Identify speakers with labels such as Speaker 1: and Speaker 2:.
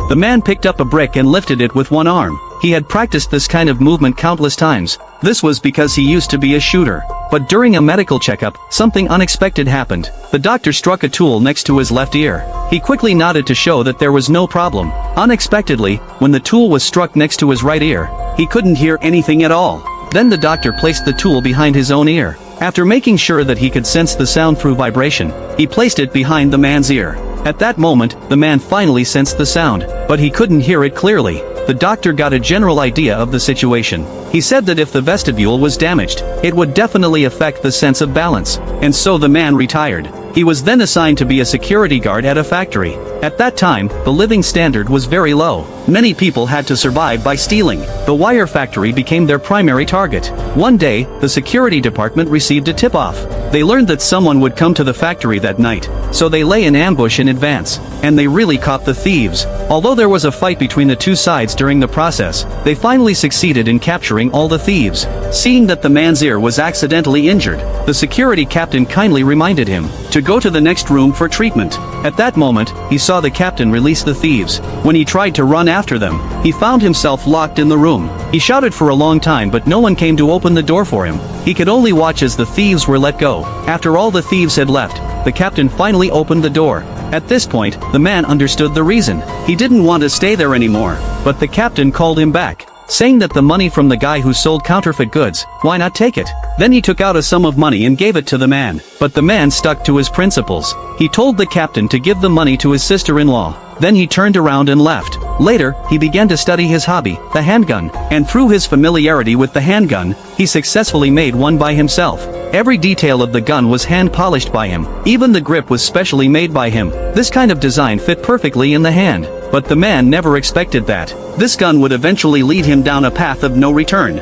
Speaker 1: The man picked up a brick and lifted it with one arm. He had practiced this kind of movement countless times. This was because he used to be a shooter. But during a medical checkup, something unexpected happened. The doctor struck a tool next to his left ear. He quickly nodded to show that there was no problem. Unexpectedly, when the tool was struck next to his right ear, he couldn't hear anything at all. Then the doctor placed the tool behind his own ear. After making sure that he could sense the sound through vibration, he placed it behind the man's ear. At that moment, the man finally sensed the sound, but he couldn't hear it clearly. The doctor got a general idea of the situation. He said that if the vestibule was damaged, it would definitely affect the sense of balance. And so the man retired. He was then assigned to be a security guard at a factory. At that time, the living standard was very low. Many people had to survive by stealing. The wire factory became their primary target. One day, the security department received a tip-off. They learned that someone would come to the factory that night, so they lay in ambush in advance, and they really caught the thieves. Although there was a fight between the two sides during the process, they finally succeeded in capturing all the thieves. Seeing that the man's ear was accidentally injured, the security captain kindly reminded him to go to the next room for treatment. At that moment, he saw the captain release the thieves. When he tried to run after them, he found himself locked in the room. He shouted for a long time, but no one came to open the door for him. He could only watch as the thieves were let go. After all the thieves had left, the captain finally opened the door. At this point, the man understood the reason. He didn't want to stay there anymore, but the captain called him back, saying that the money from the guy who sold counterfeit goods, why not take it? Then he took out a sum of money and gave it to the man, but the man stuck to his principles. He told the captain to give the money to his sister-in-law. Then he turned around and left. Later, he began to study his hobby, the handgun, and through his familiarity with the handgun, he successfully made one by himself. Every detail of the gun was hand-polished by him. Even the grip was specially made by him. This kind of design fit perfectly in the hand. But the man never expected that this gun would eventually lead him down a path of no return.